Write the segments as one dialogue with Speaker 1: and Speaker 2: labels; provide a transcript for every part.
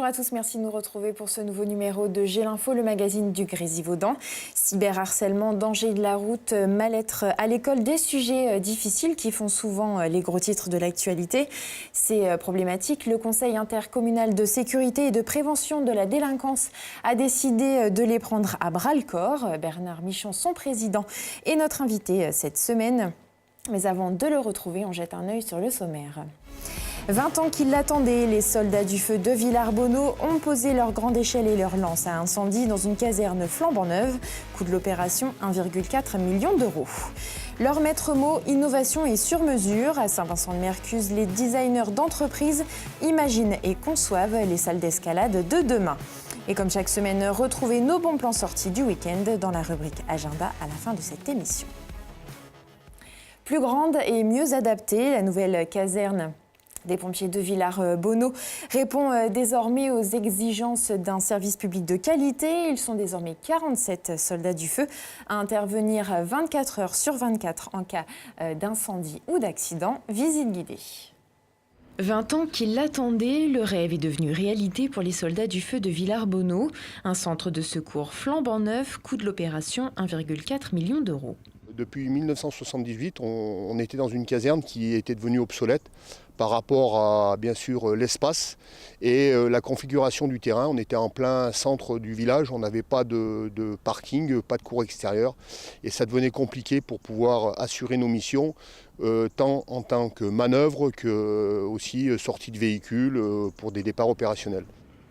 Speaker 1: Bonjour à tous, merci de nous retrouver pour ce nouveau numéro de J'ai l'info, le magazine du Grésivaudan. Cyberharcèlement, danger de la route, mal-être à l'école, des sujets difficiles qui font souvent les gros titres de l'actualité. Ces problématiques, le Conseil intercommunal de sécurité et de prévention de la délinquance a décidé de les prendre à bras-le-corps. Bernard Michon, son président, est notre invité cette semaine. Mais avant de le retrouver, on jette un œil sur le sommaire. 20 ans qu'ils l'attendaient, les soldats du feu de Villars-Bonneau ont posé leur grande échelle et leur lance à incendie dans une caserne flambant neuve. Coût de l'opération, 1,4 million d'euros. Leur maître mot, innovation et sur-mesure. À Saint-Vincent-de-Mercuse, les designers d'entreprise imaginent et conçoivent les salles d'escalade de demain. Et comme chaque semaine, retrouvez nos bons plans sortis du week-end dans la rubrique Agenda à la fin de cette émission. Plus grande et mieux adaptée, la nouvelle caserne des pompiers de Villars-Bonneau répond désormais aux exigences d'un service public de qualité. Ils sont désormais 47 soldats du feu à intervenir 24 heures sur 24 en cas d'incendie ou d'accident. Visite guidée.
Speaker 2: 20 ans qu'ils l'attendaient, le rêve est devenu réalité pour les soldats du feu de Villars-Bonneau. Un centre de secours flambant neuf, coût de l'opération 1,4 million d'euros.
Speaker 3: Depuis 1978, on était dans une caserne qui était devenue obsolète par rapport à, bien sûr, l'espace et la configuration du terrain. On était en plein centre du village, on n'avait pas de parking, pas de cour extérieure. Et ça devenait compliqué pour pouvoir assurer nos missions, tant en tant que manœuvre que aussi sortie de véhicules pour des départs opérationnels.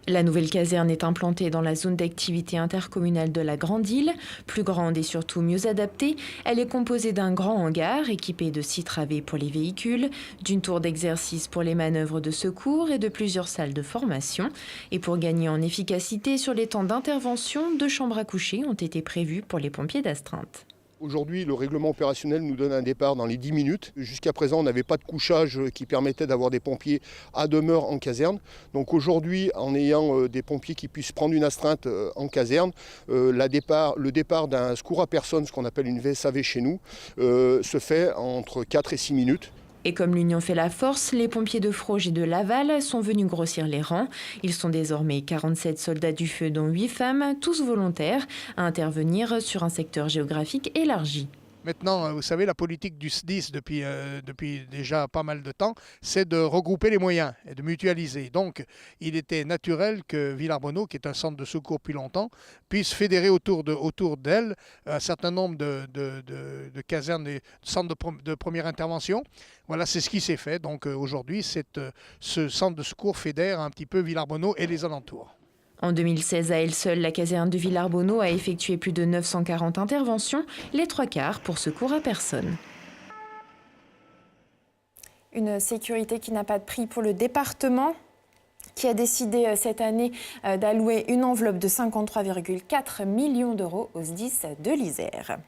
Speaker 2: La nouvelle caserne est implantée dans la zone d'activité intercommunale de la Grande Île. Plus grande et surtout mieux adaptée, elle est composée d'un grand hangar équipé de 6 travées pour les véhicules, d'une tour d'exercice pour les manœuvres de secours et de plusieurs salles de formation. Et pour gagner en efficacité sur les temps d'intervention, 2 chambres à coucher ont été prévues pour les pompiers d'astreinte.
Speaker 3: Aujourd'hui, le règlement opérationnel nous donne un départ dans les 10 minutes. Jusqu'à présent, on n'avait pas de couchage qui permettait d'avoir des pompiers à demeure en caserne. Donc aujourd'hui, en ayant des pompiers qui puissent prendre une astreinte en caserne, le départ d'un secours à personne, ce qu'on appelle une VSAV chez nous, se fait entre 4 et 6 minutes.
Speaker 2: Et comme l'union fait la force, les pompiers de Froge et de Laval sont venus grossir les rangs. Ils sont désormais 47 soldats du feu, dont 8 femmes, tous volontaires, à intervenir sur un secteur géographique élargi.
Speaker 4: Maintenant, vous savez, la politique du SDIS depuis déjà pas mal de temps, c'est de regrouper les moyens et de mutualiser. Donc, il était naturel que Villars-Bonneau, qui est un centre de secours depuis longtemps, puisse fédérer autour d'elle un certain nombre de casernes et de centres de première intervention. Voilà, c'est ce qui s'est fait. Donc aujourd'hui, ce centre de secours fédère un petit peu Villars-Bonneau et les alentours.
Speaker 2: En 2016, à elle seule, la caserne de Villars-Bonneau a effectué plus de 940 interventions, les 3/4 pour secours à personne.
Speaker 1: Une sécurité qui n'a pas de prix pour le département, qui a décidé cette année d'allouer une enveloppe de 53,4 millions d'euros au SDIS de l'Isère.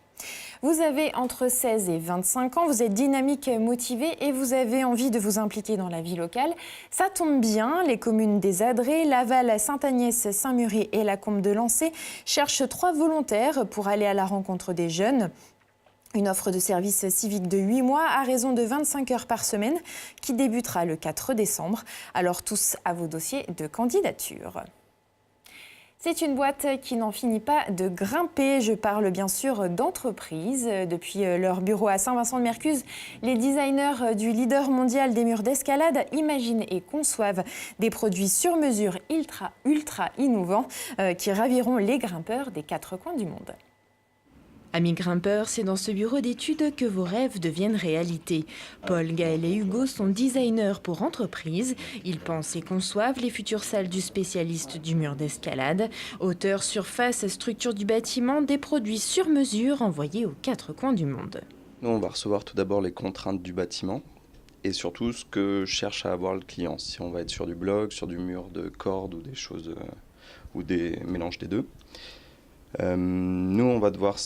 Speaker 1: Vous avez entre 16 et 25 ans, vous êtes dynamique, motivé et vous avez envie de vous impliquer dans la vie locale. Ça tombe bien, les communes des Adrets, Laval, Sainte-Agnès, Saint-Mury et la Combe de Lancey cherchent 3 volontaires pour aller à la rencontre des jeunes. Une offre de service civique de 8 mois à raison de 25 heures par semaine qui débutera le 4 décembre. Alors tous à vos dossiers de candidature. C'est une boîte qui n'en finit pas de grimper. Je parle bien sûr d'entreprise. Depuis leur bureau à Saint-Vincent-de-Mercuse, les designers du leader mondial des murs d'escalade imaginent et conçoivent des produits sur mesure ultra innovants qui raviront les grimpeurs des 4 coins du monde.
Speaker 2: Amis grimpeurs, c'est dans ce bureau d'études que vos rêves deviennent réalité. Paul, Gaël et Hugo sont designers pour entreprise. Ils pensent et conçoivent les futures salles du spécialiste du mur d'escalade. Hauteur, surface, structure du bâtiment, des produits sur mesure envoyés aux 4 coins du monde.
Speaker 5: Nous, on va recevoir tout d'abord les contraintes du bâtiment et surtout ce que cherche à avoir le client. Si on va être sur du bloc, sur du mur de cordes ou des choses ou des mélanges des deux. Nous, on va devoir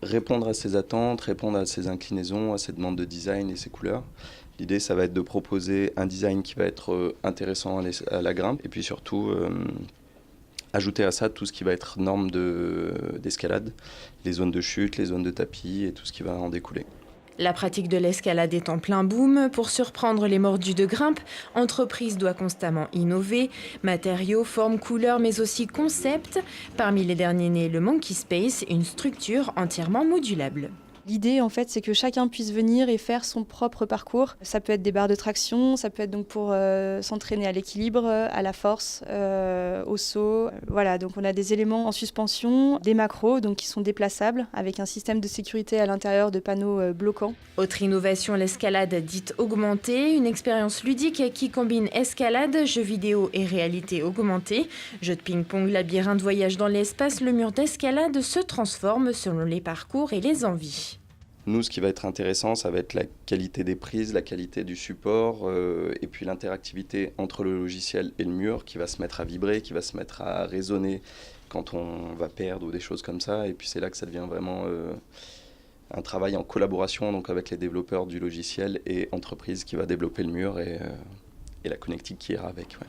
Speaker 5: répondre à ses attentes, répondre à ses inclinaisons, à ses demandes de design et ses couleurs. L'idée, ça va être de proposer un design qui va être intéressant à la grimpe et puis surtout ajouter à ça tout ce qui va être normes d'escalade, les zones de chute, les zones de tapis et tout ce qui va en découler.
Speaker 2: La pratique de l'escalade est en plein boom. Pour surprendre les mordus de grimpe, Entreprise doit constamment innover. Matériaux, formes, couleurs, mais aussi concepts. Parmi les derniers nés, le Monkey Space, une structure entièrement modulable.
Speaker 6: L'idée, en fait, c'est que chacun puisse venir et faire son propre parcours. Ça peut être des barres de traction, ça peut être donc pour s'entraîner à l'équilibre, à la force, au saut. Voilà, donc on a des éléments en suspension, des macros donc qui sont déplaçables avec un système de sécurité à l'intérieur de panneaux bloquants.
Speaker 2: Autre innovation, l'escalade dite augmentée, une expérience ludique qui combine escalade, jeux vidéo et réalité augmentée. Jeux de ping-pong, labyrinthe, voyage dans l'espace, le mur d'escalade se transforme selon les parcours et les envies.
Speaker 5: Nous, ce qui va être intéressant, ça va être la qualité des prises, la qualité du support et puis l'interactivité entre le logiciel et le mur qui va se mettre à vibrer, qui va se mettre à résonner quand on va perdre ou des choses comme ça. Et puis c'est là que ça devient vraiment un travail en collaboration donc avec les développeurs du logiciel et entreprise qui va développer le mur et la connectique qui ira avec. Ouais.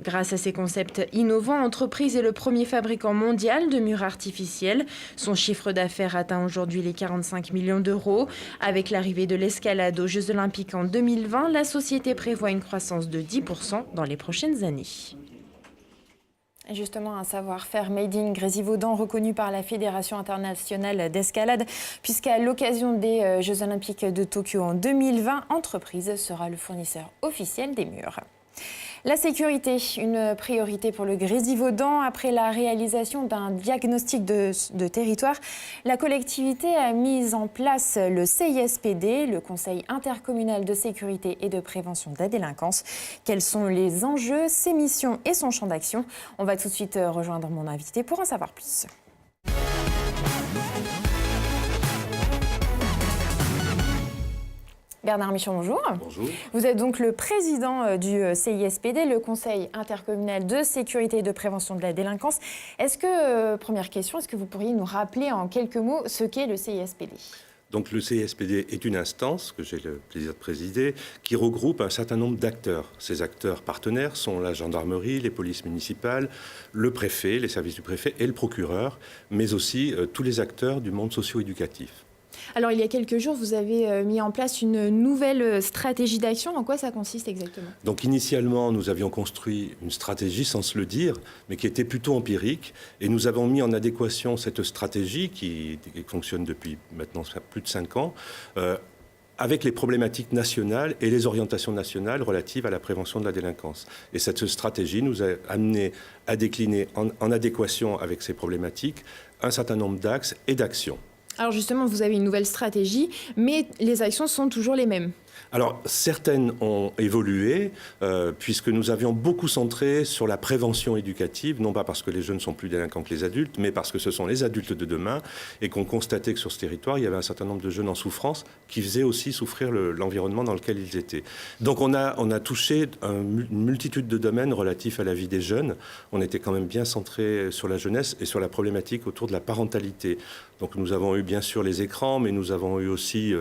Speaker 2: Grâce à ces concepts innovants, Entreprise est le premier fabricant mondial de murs artificiels. Son chiffre d'affaires atteint aujourd'hui les 45 millions d'euros. Avec l'arrivée de l'escalade aux Jeux Olympiques en 2020, la société prévoit une croissance de 10% dans les prochaines années.
Speaker 1: Justement, un savoir-faire made in Grésivaudan reconnu par la Fédération internationale d'escalade, puisqu'à l'occasion des Jeux Olympiques de Tokyo en 2020, Entreprise sera le fournisseur officiel des murs. La sécurité, une priorité pour le Grésivaudan. Après la réalisation d'un diagnostic de territoire, la collectivité a mis en place le CISPD, le Conseil intercommunal de sécurité et de prévention de la délinquance. Quels sont les enjeux, ses missions et son champ d'action? On va tout de suite rejoindre mon invité pour en savoir plus. Bernard Michon, bonjour.
Speaker 7: Bonjour.
Speaker 1: Vous êtes donc le président du CISPD, le Conseil intercommunal de sécurité et de prévention de la délinquance. Est-ce que, première question, est-ce que vous pourriez nous rappeler en quelques mots ce qu'est le CISPD ?
Speaker 7: Donc le CISPD est une instance que j'ai le plaisir de présider qui regroupe un certain nombre d'acteurs. Ces acteurs partenaires sont la gendarmerie, les polices municipales, le préfet, les services du préfet et le procureur, mais aussi tous les acteurs du monde socio-éducatif.
Speaker 1: Alors, il y a quelques jours, vous avez mis en place une nouvelle stratégie d'action. En quoi ça consiste exactement ?
Speaker 7: Donc, initialement, nous avions construit une stratégie, sans se le dire, mais qui était plutôt empirique. Et nous avons mis en adéquation cette stratégie, qui fonctionne depuis maintenant plus de 5 ans, avec les problématiques nationales et les orientations nationales relatives à la prévention de la délinquance. Et cette stratégie nous a amené à décliner en adéquation avec ces problématiques un certain nombre d'axes et d'actions.
Speaker 1: Alors justement, vous avez une nouvelle stratégie, mais les actions sont toujours les mêmes.
Speaker 7: Alors, certaines ont évolué, puisque nous avions beaucoup centré sur la prévention éducative, non pas parce que les jeunes sont plus délinquants que les adultes, mais parce que ce sont les adultes de demain, et qu'on constatait que sur ce territoire, il y avait un certain nombre de jeunes en souffrance qui faisaient aussi souffrir l'environnement dans lequel ils étaient. Donc on a touché une multitude de domaines relatifs à la vie des jeunes. On était quand même bien centré sur la jeunesse et sur la problématique autour de la parentalité. Donc nous avons eu bien sûr les écrans, mais nous avons eu aussi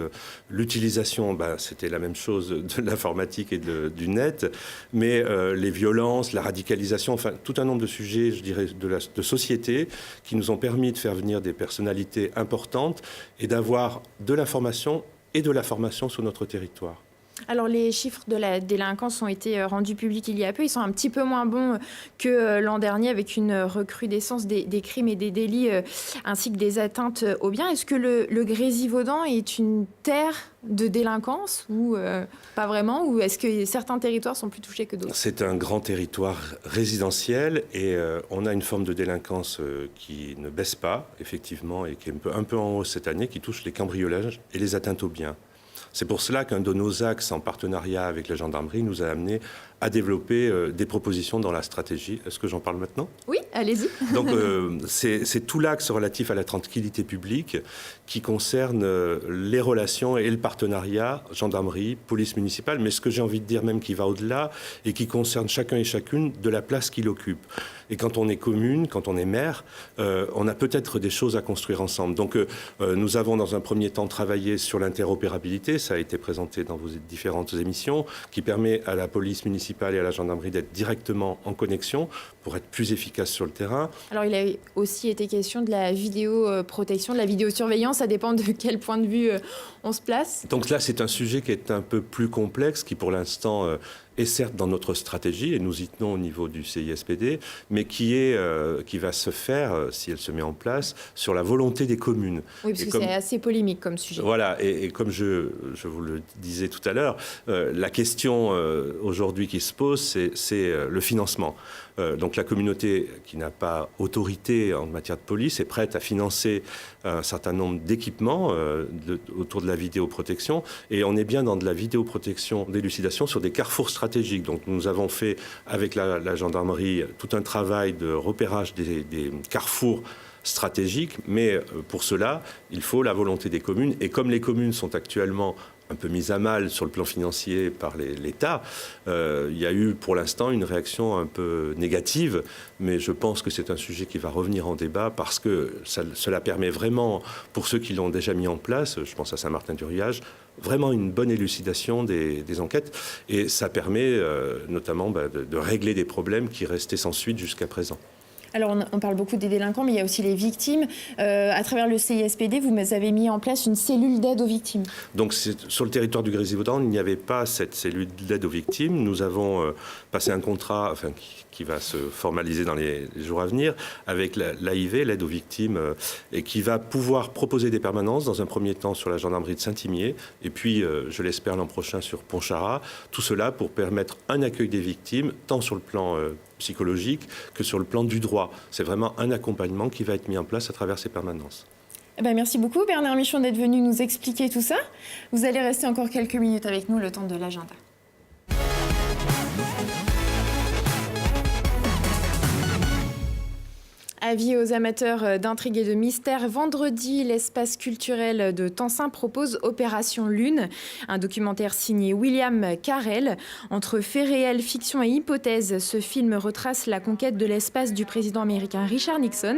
Speaker 7: l'utilisation, c'était la même chose de l'informatique et du net, mais les violences, la radicalisation, enfin tout un nombre de sujets, je dirais, de société qui nous ont permis de faire venir des personnalités importantes et d'avoir de l'information et de la formation sur notre territoire.
Speaker 1: Alors les chiffres de la délinquance ont été rendus publics il y a peu. Ils sont un petit peu moins bons que l'an dernier avec une recrudescence des crimes et des délits ainsi que des atteintes aux biens. Est-ce que le Grésivaudan est une terre de délinquance ou pas vraiment? Ou est-ce que certains territoires sont plus touchés que d'autres? C'est
Speaker 7: un grand territoire résidentiel et on a une forme de délinquance qui ne baisse pas, effectivement, et qui est un peu en hausse cette année, qui touche les cambriolages et les atteintes aux biens. C'est pour cela qu'un de nos axes en partenariat avec la gendarmerie nous a amené à développer des propositions dans la stratégie. Est-ce que j'en parle maintenant?
Speaker 1: Oui, allez-y.
Speaker 7: Donc c'est tout l'axe relatif à la tranquillité publique qui concerne les relations et le partenariat gendarmerie, police municipale, mais ce que j'ai envie de dire même qui va au-delà et qui concerne chacun et chacune de la place qu'il occupe. Et quand on est commune, quand on est maire, on a peut-être des choses à construire ensemble. Donc nous avons dans un premier temps travaillé sur l'interopérabilité interactivité, ça a été présenté dans vos différentes émissions, qui permet à la police municipale et à la gendarmerie d'être directement en connexion pour être plus efficace sur le terrain.
Speaker 1: Alors il a aussi été question de la vidéoprotection, de la vidéosurveillance, ça dépend de quel point de vue on se place.
Speaker 7: Donc là, c'est un sujet qui est un peu plus complexe, qui pour l'instant est certes dans notre stratégie, et nous y tenons au niveau du CISPD, mais qui va se faire, si elle se met en place, sur la volonté des communes.
Speaker 1: Oui, parce que c'est assez polémique comme sujet.
Speaker 7: Voilà, et comme je vous le disais tout à l'heure, la question aujourd'hui qui se pose, c'est le financement. Donc la communauté qui n'a pas autorité en matière de police est prête à financer un certain nombre d'équipements autour de la vidéoprotection, et on est bien dans de la vidéoprotection d'élucidation sur des carrefours stratégiques. Donc nous avons fait avec la gendarmerie tout un travail de repérage des carrefours stratégiques, mais pour cela, il faut la volonté des communes, et comme les communes sont actuellement un peu mise à mal sur le plan financier par l'État. Il y a eu pour l'instant une réaction un peu négative, mais je pense que c'est un sujet qui va revenir en débat parce que cela permet vraiment, pour ceux qui l'ont déjà mis en place, je pense à Saint-Martin-du-Riage, vraiment une bonne élucidation des enquêtes, et ça permet notamment de régler des problèmes qui restaient sans suite jusqu'à présent.
Speaker 1: Alors, on parle beaucoup des délinquants, mais il y a aussi les victimes. À travers le CISPD, vous avez mis en place une cellule d'aide aux victimes.
Speaker 7: Donc, sur le territoire du Grésivaudan, il n'y avait pas cette cellule d'aide aux victimes. Nous avons passé un contrat qui va se formaliser dans les jours à venir avec l'AIV, l'aide aux victimes, et qui va pouvoir proposer des permanences, dans un premier temps sur la gendarmerie de Saint-Imier, et puis, je l'espère, l'an prochain sur Pontcharrat. Tout cela pour permettre un accueil des victimes, tant sur le plan psychologique que sur le plan du droit. C'est vraiment un accompagnement qui va être mis en place à travers ces permanences.
Speaker 1: Merci beaucoup Bernard Michon d'être venu nous expliquer tout ça. Vous allez rester encore quelques minutes avec nous, le temps de l'agenda. Avis aux amateurs d'intrigues et de mystères. Vendredi, l'espace culturel de Tencin propose Opération Lune, un documentaire signé William Carell. Entre faits réels, fiction et hypothèses, ce film retrace la conquête de l'espace du président américain Richard Nixon.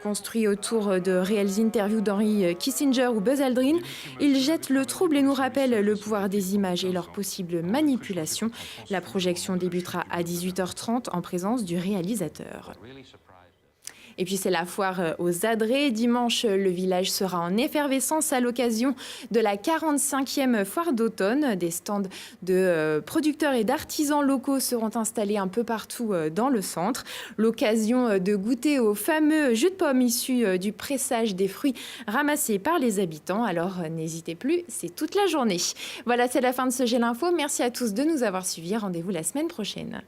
Speaker 1: Construit autour de réelles interviews d'Henry Kissinger ou Buzz Aldrin, il jette le trouble et nous rappelle le pouvoir des images et leur possible manipulation. La projection débutera à 18h30 en présence du réalisateur. Et puis c'est la foire aux Adrets. Dimanche, le village sera en effervescence à l'occasion de la 45e foire d'automne. Des stands de producteurs et d'artisans locaux seront installés un peu partout dans le centre. L'occasion de goûter au fameux jus de pomme issu du pressage des fruits ramassés par les habitants. Alors n'hésitez plus, c'est toute la journée. Voilà, c'est la fin de ce GÉ l'Info. Merci à tous de nous avoir suivis. Rendez-vous la semaine prochaine.